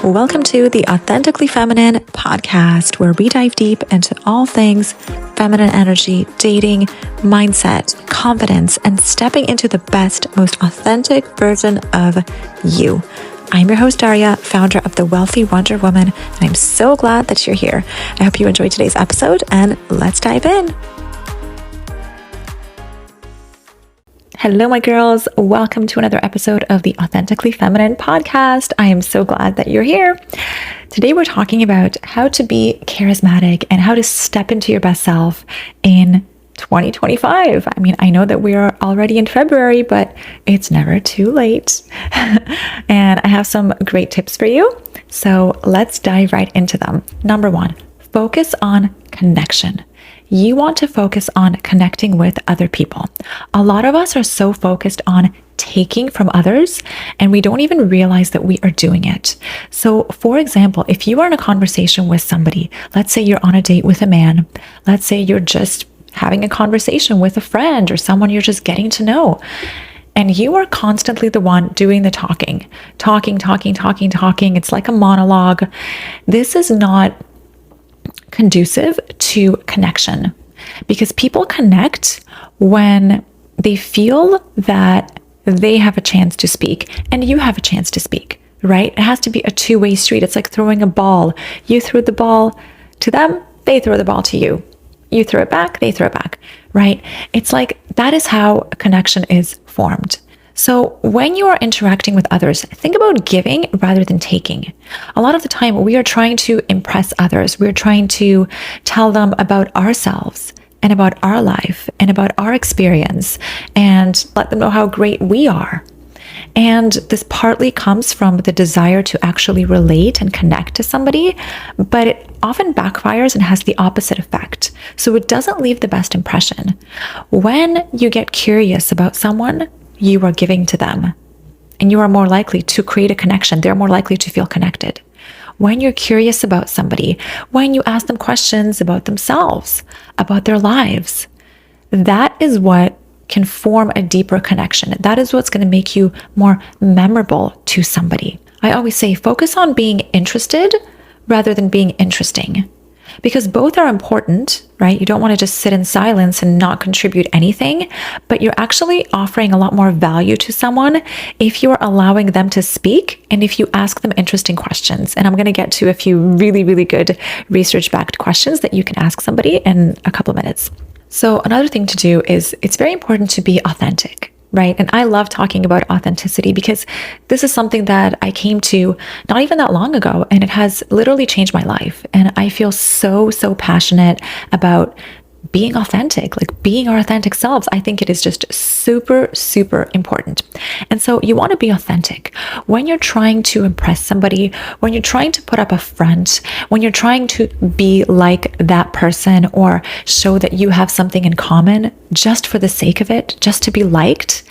Welcome to the Authentically Feminine podcast, where we dive deep into all things feminine energy, dating, mindset, confidence, and stepping into the best, most authentic version of you. I'm your host, Darya, founder of The Wealthy Wonder Woman, and I'm so glad that you're here. I hope you enjoyed today's episode, and let's dive in. Hello, my girls. Welcome to another episode of the Authentically Feminine podcast. I am so glad that you're here. Today, we're talking about how to be charismatic and how to step into your best self in 2025. I mean, I know that we are already in February, but it's never too late. And I have some great tips for you. So let's dive right into them. Number one, focus on connection. You want to focus on connecting with other people. A lot of us are so focused on taking from others, and we don't even realize that we are doing it. So, for example, if you are in a conversation with somebody, let's say you're on a date with a man, let's say you're just having a conversation with a friend or someone you're just getting to know, and you are constantly the one doing the talking. It's like a monologue. This is not conducive to connection, because people connect when they feel that they have a chance to speak and you have a chance to speak, right? It has to be a two-way street. It's like throwing a ball. You throw the ball to them, they throw the ball to you. You throw it back, they throw it back, right? It's like that is how a connection is formed. So when you are interacting with others, think about giving rather than taking. A lot of the time, we are trying to impress others. We're trying to tell them about ourselves and about our life and about our experience and let them know how great we are. And this partly comes from the desire to actually relate and connect to somebody, but it often backfires and has the opposite effect. So it doesn't leave the best impression. When you get curious about someone, you are giving to them, and you are more likely to create a connection. They're more likely to feel connected. When you're curious about somebody, when you ask them questions about themselves, about their lives, that is what can form a deeper connection. That is what's going to make you more memorable to somebody. I always say, focus on being interested rather than being interesting, because both are important, right? You don't want to just sit in silence and not contribute anything, but you're actually offering a lot more value to someone if you are allowing them to speak and if you ask them interesting questions. And I'm going to get to a few really, really good research-backed questions that you can ask somebody in a couple of minutes. So another thing to do is it's very important to be authentic, right? And I love talking about authenticity because this is something that I came to not even that long ago, and it has literally changed my life. And I feel so passionate about being authentic, like being our authentic selves. I think it is just super important. And so you want to be authentic when you're trying to impress somebody, when you're trying to put up a front, when you're trying to be like that person or show that you have something in common just for the sake of it, just to be liked.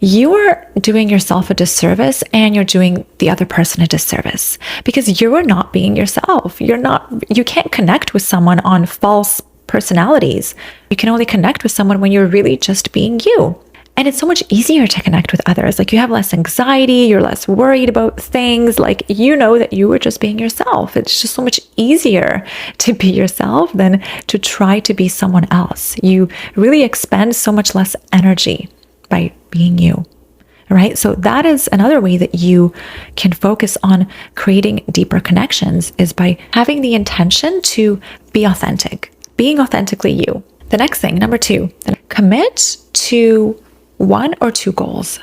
You are doing yourself a disservice and you're doing the other person a disservice, because you are not being yourself. You can't connect with someone on false personalities. You can only connect with someone when you're really just being you. And it's so much easier to connect with others. Like, you have less anxiety, you're less worried about things. Like, you know that you were just being yourself. It's just so much easier to be yourself than to try to be someone else. You really expend so much less energy by being you. Right? So that is another way that you can focus on creating deeper connections, is by having the intention to be authentic. Being authentically you. The next thing, number 2, commit to 1 or 2 goals.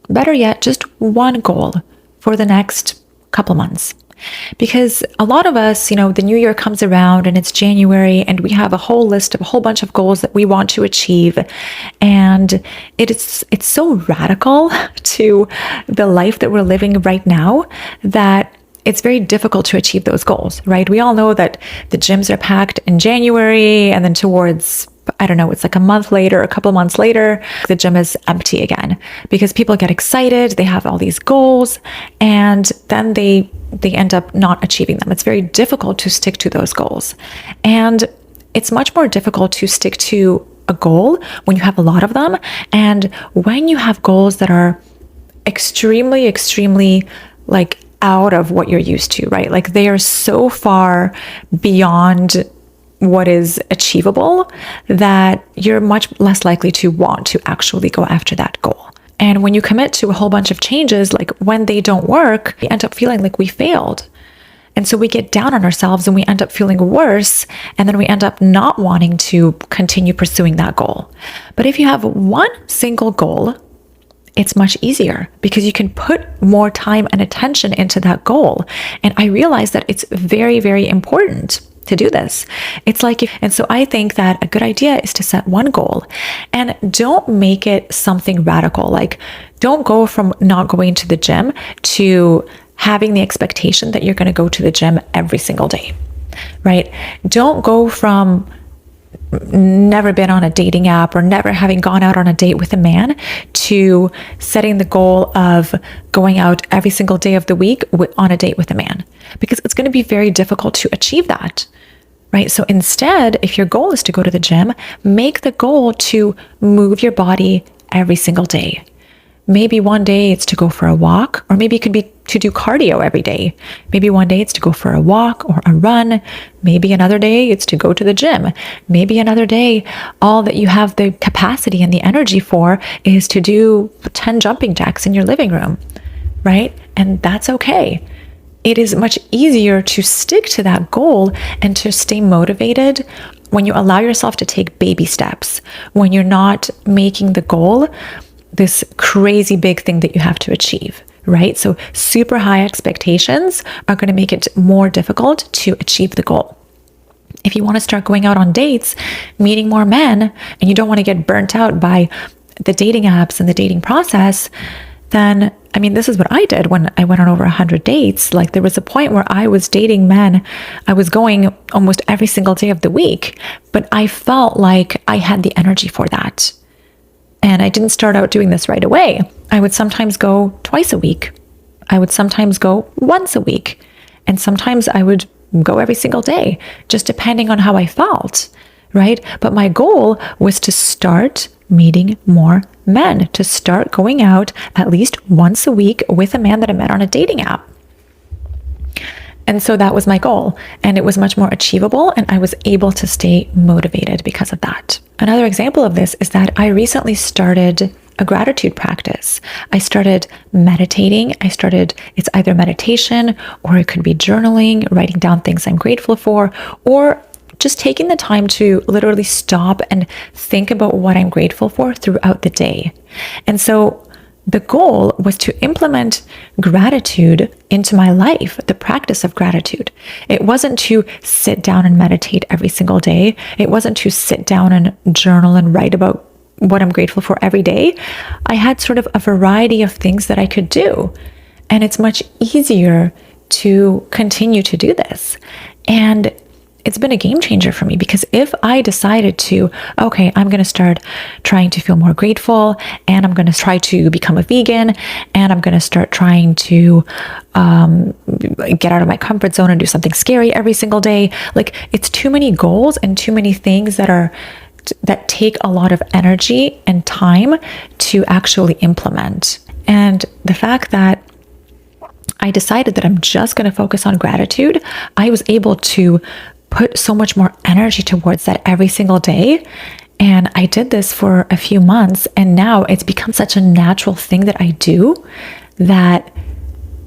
Better yet, just one goal for the next couple months. Because a lot of us, the new year comes around and it's January and we have a whole list of a whole bunch of goals that we want to achieve. And it's so radical to the life that we're living right now that it's very difficult to achieve those goals, right? We all know that the gyms are packed in January, and then towards, it's like a month later, a couple months later, the gym is empty again, because people get excited, they have all these goals, and then they end up not achieving them. It's very difficult to stick to those goals. And it's much more difficult to stick to a goal when you have a lot of them, and when you have goals that are extremely like out of what you're used to, right? Like they are so far beyond what is achievable that you're much less likely to want to actually go after that goal. And when you commit to a whole bunch of changes, like when they don't work, we end up feeling like we failed. And so we get down on ourselves and we end up feeling worse. And then we end up not wanting to continue pursuing that goal. But if you have one single goal, it's much easier because you can put more time and attention into that goal. And I realize that it's very, very important to do this. It's like, and so I think that a good idea is to set one goal and don't make it something radical. Like, don't go from not going to the gym to having the expectation that you're going to go to the gym every single day, right? Don't go from never been on a dating app or never having gone out on a date with a man to setting the goal of going out every single day of the week on a date with a man, because it's going to be very difficult to achieve that, right? So instead, if your goal is to go to the gym, make the goal to move your body every single day. Maybe one day it's to go for a walk, or maybe it could be to do cardio every day. Maybe one day it's to go for a walk or a run. Maybe another day it's to go to the gym. Maybe another day, all that you have the capacity and the energy for is to do 10 jumping jacks in your living room, right? And that's okay. It is much easier to stick to that goal and to stay motivated when you allow yourself to take baby steps, when you're not making the goal this crazy big thing that you have to achieve, right? So super high expectations are going to make it more difficult to achieve the goal. If you want to start going out on dates, meeting more men, and you don't want to get burnt out by the dating apps and the dating process, then, I mean, this is what I did when I went on over 100 dates. Like, there was a point where I was dating men. I was going almost every single day of the week, but I felt like I had the energy for that. And I didn't start out doing this right away. I would sometimes go twice a week. I would sometimes go once a week. And sometimes I would go every single day, just depending on how I felt, right? But my goal was to start meeting more men, to start going out at least once a week with a man that I met on a dating app. And so that was my goal, and it was much more achievable, and I was able to stay motivated because of that. Another example of this is that I recently started a gratitude practice. I started meditating. It's either meditation, or it could be journaling, writing down things I'm grateful for, or just taking the time to literally stop and think about what I'm grateful for throughout the day. And so the goal was to implement gratitude into my life, the practice of gratitude. It wasn't to sit down and meditate every single day. It wasn't to sit down and journal and write about what I'm grateful for every day. I had sort of a variety of things that I could do. And it's much easier to continue to do this. And it's been a game changer for me, because if I decided to, okay, I'm going to start trying to feel more grateful, and I'm going to try to become a vegan, and I'm going to start trying to get out of my comfort zone and do something scary every single day. Like, it's too many goals and too many things that take a lot of energy and time to actually implement. And the fact that I decided that I'm just going to focus on gratitude, I was able to put so much more energy towards that every single day. And I did this for a few months, and now it's become such a natural thing that I do that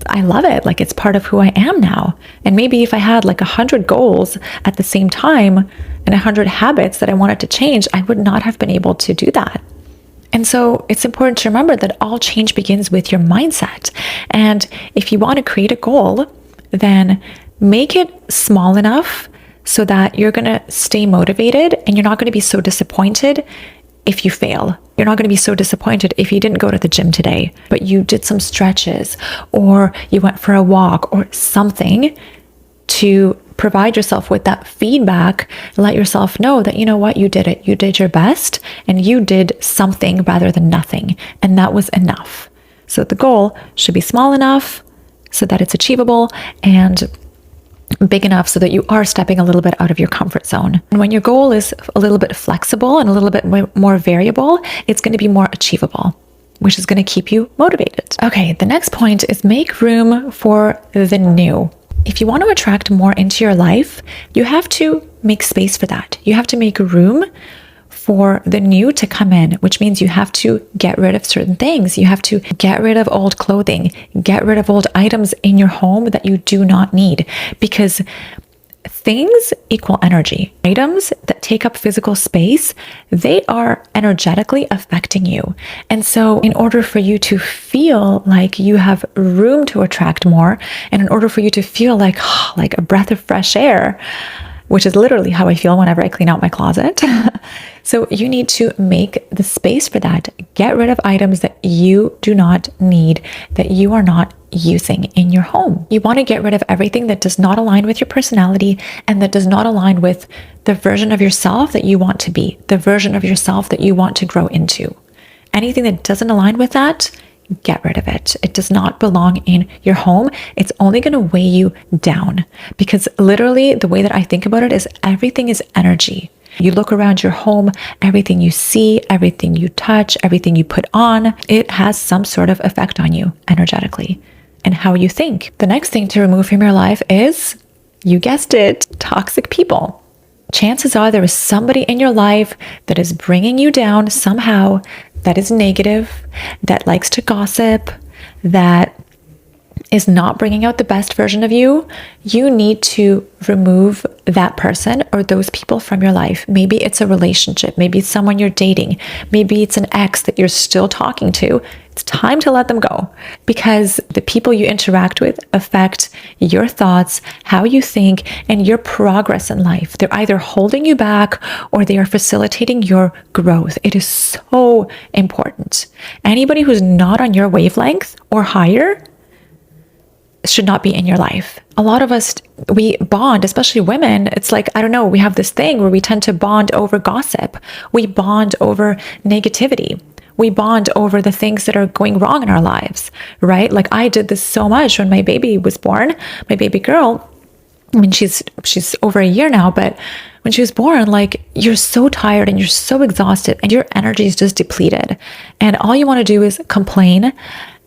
I love it. Like, it's part of who I am now. And maybe if I had like 100 goals at the same time and 100 habits that I wanted to change, I would not have been able to do that. And so it's important to remember that all change begins with your mindset. And if you want to create a goal, then make it small enough so that you're going to stay motivated, and you're not going to be so disappointed if you fail. You're not going to be so disappointed if you didn't go to the gym today, but you did some stretches, or you went for a walk or something to provide yourself with that feedback. Let yourself know that, you know what, you did it. You did your best, and you did something rather than nothing. And that was enough. So the goal should be small enough so that it's achievable, and big enough so that you are stepping a little bit out of your comfort zone. And when your goal is a little bit flexible and a little bit more variable, it's going to be more achievable. which is going to keep you motivated. Okay, the next point is make room for the new. If you want to attract more into your life, you have to make space for that. You have to make room for the new to come in, which means you have to get rid of certain things. You have to get rid of old clothing, get rid of old items in your home that you do not need, because things equal energy. Items that take up physical space, they are energetically affecting you. And so in order for you to feel like you have room to attract more, and in order for you to feel like a breath of fresh air, which is literally how I feel whenever I clean out my closet. So you need to make the space for that. Get rid of items that you do not need, that you are not using in your home. You want to get rid of everything that does not align with your personality and that does not align with the version of yourself that you want to be, the version of yourself that you want to grow into. Anything that doesn't align with that, get rid of it. It does not belong in your home. It's only going to weigh you down, because literally the way that I think about it is everything is energy. You look around your home, everything you see, everything you touch, everything you put on, it has some sort of effect on you energetically and how you think. The next thing to remove from your life is, you guessed it, toxic people. Chances are there is somebody in your life that is bringing you down somehow, that is negative, that likes to gossip, that is not bringing out the best version of you. You need to remove that person or those people from your life. Maybe it's a relationship. Maybe it's someone you're dating. Maybe it's an ex that you're still talking to. It's time to let them go, because the people you interact with affect your thoughts, how you think, and your progress in life. They're either holding you back or they are facilitating your growth. It is so important. Anybody who's not on your wavelength or higher should not be in your life. A lot of us, we bond, especially women. It's like, I don't know, we have this thing where we tend to bond over gossip. We bond over negativity. We bond over the things that are going wrong in our lives, right? Like I did this so much when my baby was born, my baby girl. I mean, she's over a year now, but when she was born, like, you're so tired and you're so exhausted and your energy is just depleted. And all you want to do is complain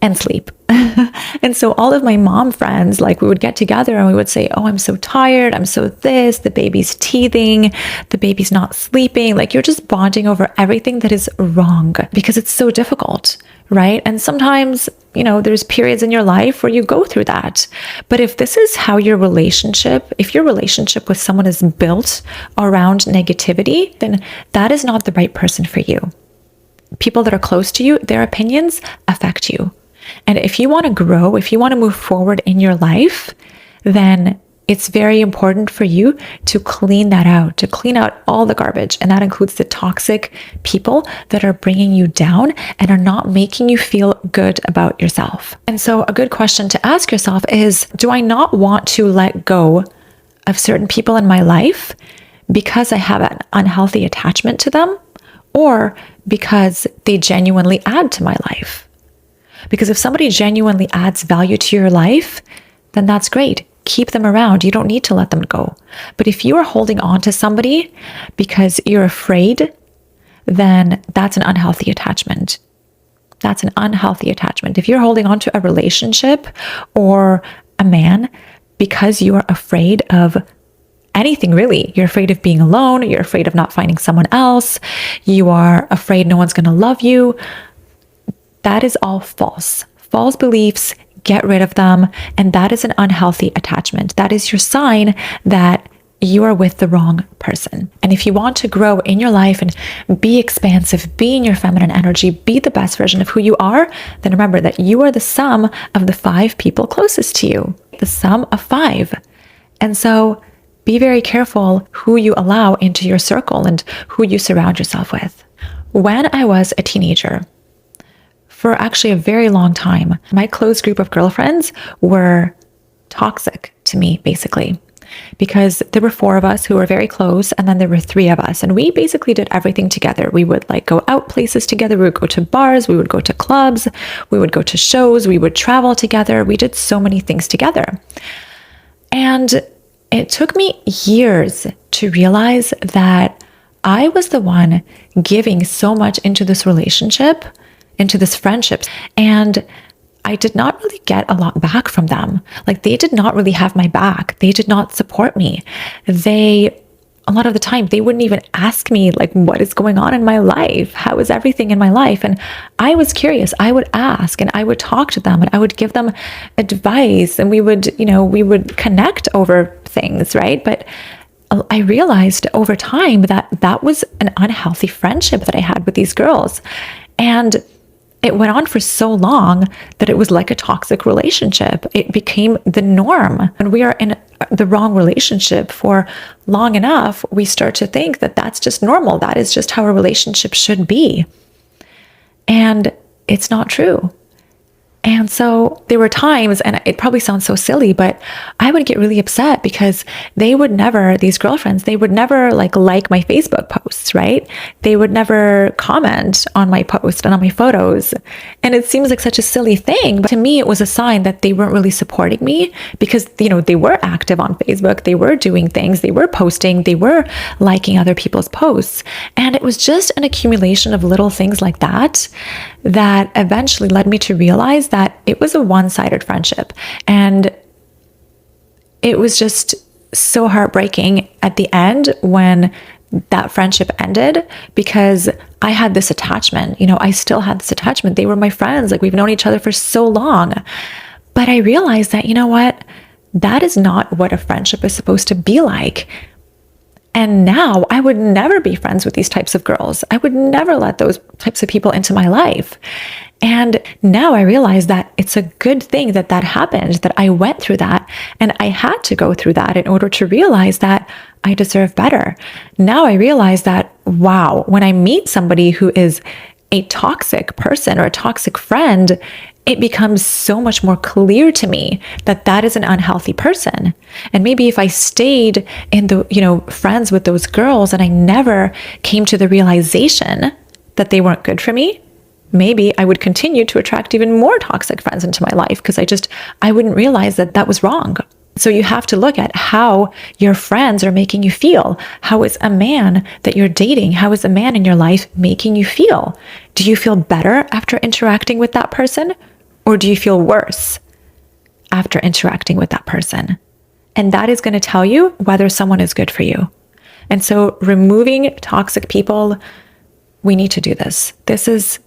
and sleep. And so all of my mom friends, like, we would get together and we would say, oh, I'm so tired. I'm so this, the baby's teething, the baby's not sleeping. Like, you're just bonding over everything that is wrong because it's so difficult, right? And sometimes, you know, there's periods in your life where you go through that. But if this is how if your relationship with someone is built around negativity, then that is not the right person for you. People that are close to you, their opinions affect you. And if you want to grow, if you want to move forward in your life, then it's very important for you to clean that out, to clean out all the garbage. And that includes the toxic people that are bringing you down and are not making you feel good about yourself. And so a good question to ask yourself is, do I not want to let go of certain people in my life because I have an unhealthy attachment to them, or because they genuinely add to my life? Because if somebody genuinely adds value to your life, then that's great. Keep them around. You don't need to let them go. But if you are holding on to somebody because you're afraid, then that's an unhealthy attachment. That's an unhealthy attachment. If you're holding on to a relationship or a man because you are afraid of anything, really, you're afraid of being alone, you're afraid of not finding someone else, you are afraid no one's going to love you, that is all false. False beliefs, get rid of them. And that is an unhealthy attachment. That is your sign that you are with the wrong person. And if you want to grow in your life and be expansive, be in your feminine energy, be the best version of who you are, then remember that you are the sum of the 5 people closest to you, the sum of 5. And so be very careful who you allow into your circle and who you surround yourself with. When I was a teenager, for actually a very long time, my close group of girlfriends were toxic to me, basically, because there were 4 of us who were very close, and then there were 3 of us, and we basically did everything together. We would go out places together. We would go to bars. We would go to clubs. We would go to shows. We would travel together. We did so many things together. And it took me years to realize that I was the one giving so much into this relationship into this friendship. And I did not really get a lot back from them. Like, they did not really have my back. They did not support me. A lot of the time, they wouldn't even ask me, like, what is going on in my life? How is everything in my life? And I was curious. I would ask and I would talk to them and I would give them advice, and we would connect over things, right? But I realized over time that that was an unhealthy friendship that I had with these girls. And it went on for so long that it was like a toxic relationship. It became the norm. When we are in the wrong relationship for long enough, we start to think that that's just normal. That is just how a relationship should be. And it's not true. And so there were times, and it probably sounds so silly, but I would get really upset because these girlfriends, they would never like my Facebook posts, right? They would never comment on my post and on my photos. And it seems like such a silly thing, but to me, it was a sign that they weren't really supporting me because, they were active on Facebook. They were doing things. They were posting. They were liking other people's posts. And it was just an accumulation of little things like that eventually led me to realize that it was a one-sided friendship. And it was just so heartbreaking at the end when that friendship ended, because I had this attachment. I still had this attachment. They were my friends. Like, we've known each other for so long. But I realized that, that is not what a friendship is supposed to be like. And now I would never be friends with these types of girls. I would never let those types of people into my life. And now I realize that it's a good thing that happened, that I went through that, and I had to go through that in order to realize that I deserve better. Now I realize that, wow, when I meet somebody who is a toxic person or a toxic friend, it becomes so much more clear to me that that is an unhealthy person. And maybe if I stayed in the, friends with those girls and I never came to the realization that they weren't good for me, maybe I would continue to attract even more toxic friends into my life because I wouldn't realize that that was wrong. So you have to look at how your friends are making you feel. How is a man that you're dating, how is a man in your life making you feel? Do you feel better after interacting with that person? Or do you feel worse after interacting with that person? And that is going to tell you whether someone is good for you. And so removing toxic people, we need to do this. This is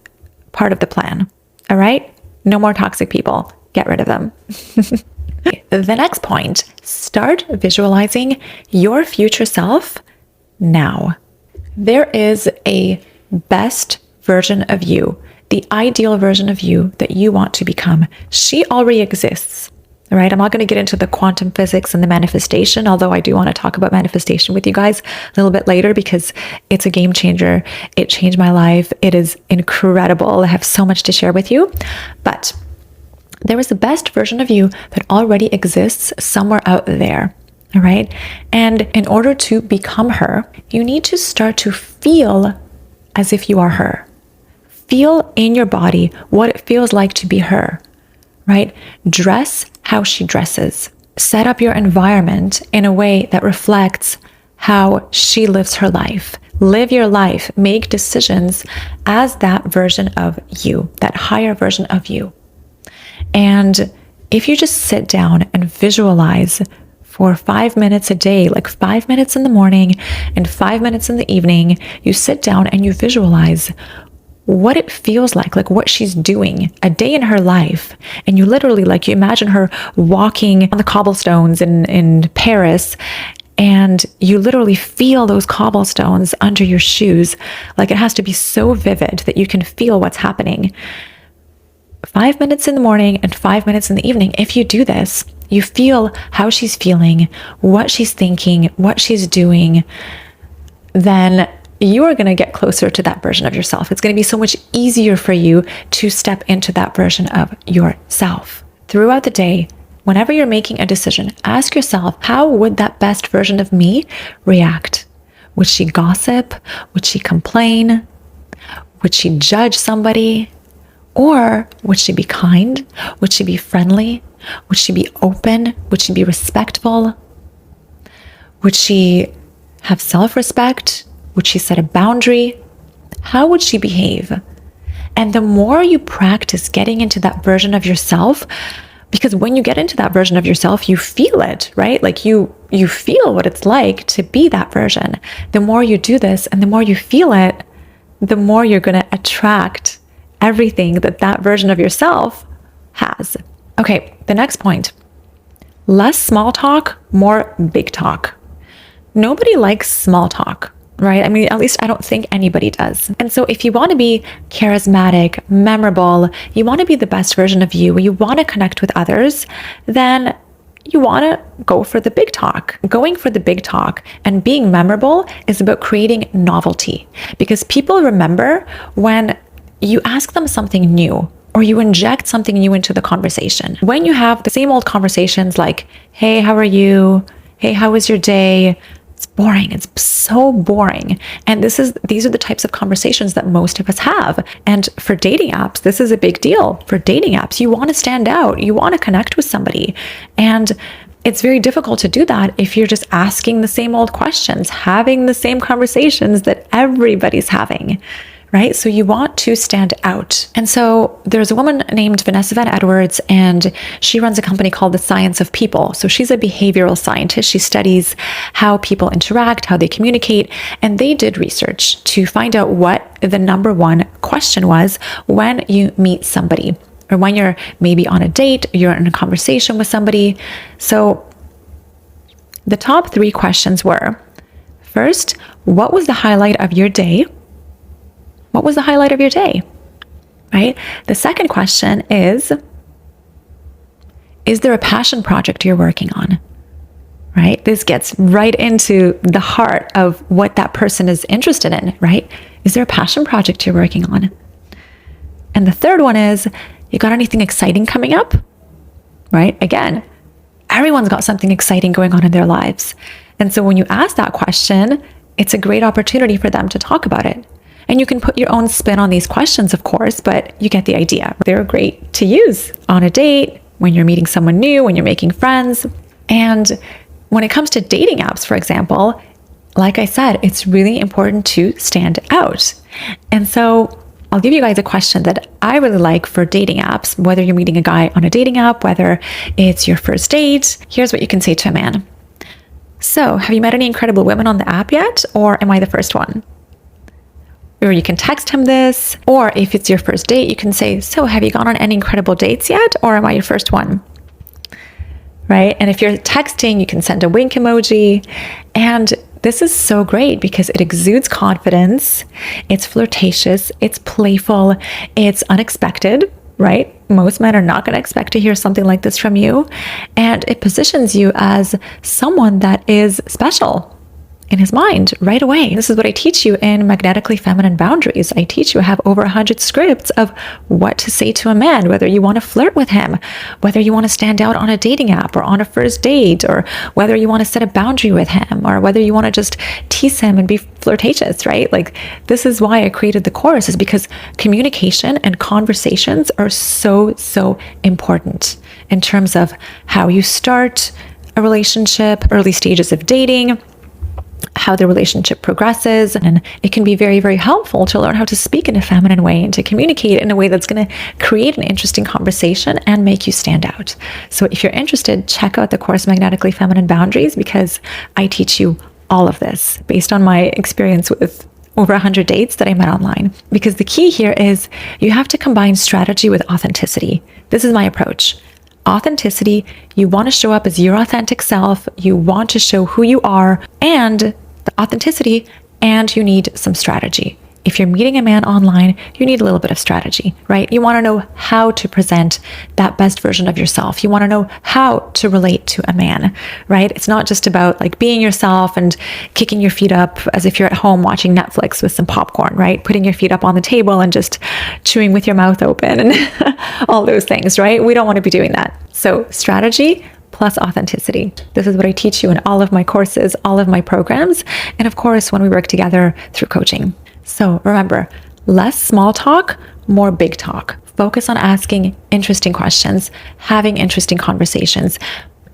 part of the plan. All right? No more toxic people. Get rid of them. The next point, start visualizing your future self now. There is a best version of you, the ideal version of you that you want to become. She already exists. All right. I'm not going to get into the quantum physics and the manifestation, although I do want to talk about manifestation with you guys a little bit later because it's a game changer. It changed my life. It is incredible. I have so much to share with you. But there is the best version of you that already exists somewhere out there. All right. And in order to become her, you need to start to feel as if you are her. Feel in your body what it feels like to be her, right? Dress how she dresses. Set up your environment in a way that reflects how she lives her life. Live your life. Make decisions as that version of you, that higher version of you. And if you just sit down and visualize for 5 minutes a day, like 5 minutes in the morning and 5 minutes in the evening, you sit down and you visualize what it feels like what she's doing, a day in her life. And you literally, you imagine her walking on the cobblestones in Paris, and you literally feel those cobblestones under your shoes. It has to be so vivid that you can feel what's happening. 5 minutes in the morning and 5 minutes in the evening. If you do this, you feel how she's feeling, what she's thinking, what she's doing, then you are going to get closer to that version of yourself. It's going to be so much easier for you to step into that version of yourself. Throughout the day, whenever you're making a decision, ask yourself, how would that best version of me react? Would she gossip? Would she complain? Would she judge somebody? Or would she be kind? Would she be friendly? Would she be open? Would she be respectful? Would she have self-respect? Would she set a boundary? How would she behave? And the more you practice getting into that version of yourself, because when you get into that version of yourself, you feel it, right? Like you feel what it's like to be that version. The more you do this and the more you feel it, the more you're going to attract everything that version of yourself has. Okay, the next point. Less small talk, more big talk. Nobody likes small talk, right? I mean, at least I don't think anybody does. And so if you want to be charismatic, memorable, you want to be the best version of you, you want to connect with others, then you want to go for the big talk. Going for the big talk and being memorable is about creating novelty, because people remember when you ask them something new or you inject something new into the conversation. When you have the same old conversations like, hey, how are you? Hey, how was your day? It's boring. It's so boring. And these are the types of conversations that most of us have. And for dating apps, this is a big deal. For dating apps, you want to stand out. You want to connect with somebody. And it's very difficult to do that if you're just asking the same old questions, having the same conversations that everybody's having, right? So you want to stand out. And so there's a woman named Vanessa Van Edwards, and she runs a company called The Science of People. So she's a behavioral scientist. She studies how people interact, how they communicate, and they did research to find out what the number one question was when you meet somebody, or when you're maybe on a date, you're in a conversation with somebody. So the top 3 questions were, first, what was the highlight of your day? What was the highlight of your day, right? The second question is there a passion project you're working on, right? This gets right into the heart of what that person is interested in, right? Is there a passion project you're working on? And the third one is, you got anything exciting coming up, right? Again, everyone's got something exciting going on in their lives. And so when you ask that question, it's a great opportunity for them to talk about it. And you can put your own spin on these questions, of course, but you get the idea. They're great to use on a date, when you're meeting someone new, when you're making friends. And when it comes to dating apps, for example, like I said, it's really important to stand out. And so I'll give you guys a question that I really like for dating apps, whether you're meeting a guy on a dating app, whether it's your first date. Here's what you can say to a man. So, have you met any incredible women on the app yet? Or am I the first one? Or you can text him this, or if it's your first date, you can say, so have you gone on any incredible dates yet? Or am I your first one? Right? And if you're texting, you can send a wink emoji. And this is so great because it exudes confidence. It's flirtatious. It's playful. It's unexpected, right? Most men are not going to expect to hear something like this from you. And it positions you as someone that is special in his mind right away. This is what I teach you in Magnetically Feminine Boundaries. I teach you, I have over 100 scripts of what to say to a man, whether you want to flirt with him, whether you want to stand out on a dating app or on a first date, or whether you want to set a boundary with him, or whether you want to just tease him and be flirtatious, right? Like, this is why I created the course, is because communication and conversations are so important in terms of how you start a relationship, early stages of dating, how the relationship progresses. And it can be very helpful to learn how to speak in a feminine way and to communicate in a way that's going to create an interesting conversation and make you stand out. So if you're interested, check out the course Magnetically Feminine Boundaries, because I teach you all of this based on my experience with over 100 dates that I met online. Because the key here is you have to combine strategy with authenticity. This is my approach. Authenticity, you want to show up as your authentic self, you want to show who you are, and the authenticity, and you need some strategy. If you're meeting a man online, you need a little bit of strategy, right? You want to know how to present that best version of yourself. You want to know how to relate to a man, right? It's not just about like being yourself and kicking your feet up as if you're at home watching Netflix with some popcorn, right? Putting your feet up on the table and just chewing with your mouth open and all those things, right? We don't want to be doing that. So strategy plus authenticity. This is what I teach you in all of my courses, all of my programs, and of course, when we work together through coaching. So remember, less small talk, more big talk. Focus on asking interesting questions, having interesting conversations,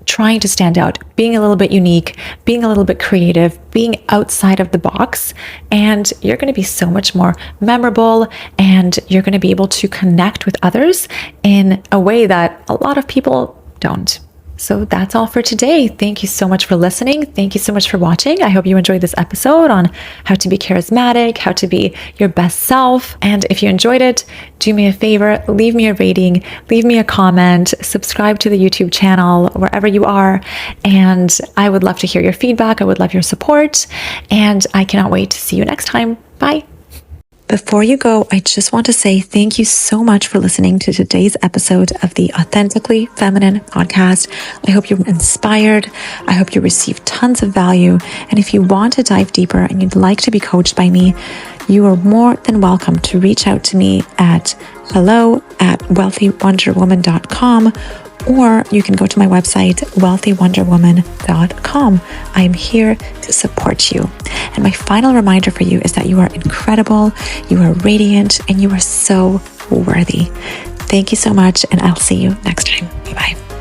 trying to stand out, being a little bit unique, being a little bit creative, being outside of the box, and you're going to be so much more memorable, and you're going to be able to connect with others in a way that a lot of people don't. So that's all for today. Thank you so much for listening. Thank you so much for watching. I hope you enjoyed this episode on how to be charismatic, how to be your best self. And if you enjoyed it, do me a favor, leave me a rating, leave me a comment, subscribe to the YouTube channel, wherever you are. And I would love to hear your feedback. I would love your support. And I cannot wait to see you next time. Bye. Before you go, I just want to say thank you so much for listening to today's episode of the Authentically Feminine podcast. I hope you were inspired. I hope you received tons of value. And if you want to dive deeper and you'd like to be coached by me, you are more than welcome to reach out to me at hello@wealthywonderwoman.com, or you can go to my website, wealthywonderwoman.com. I am here to support you. And my final reminder for you is that you are incredible, you are radiant, and you are so worthy. Thank you so much, and I'll see you next time. Bye-bye.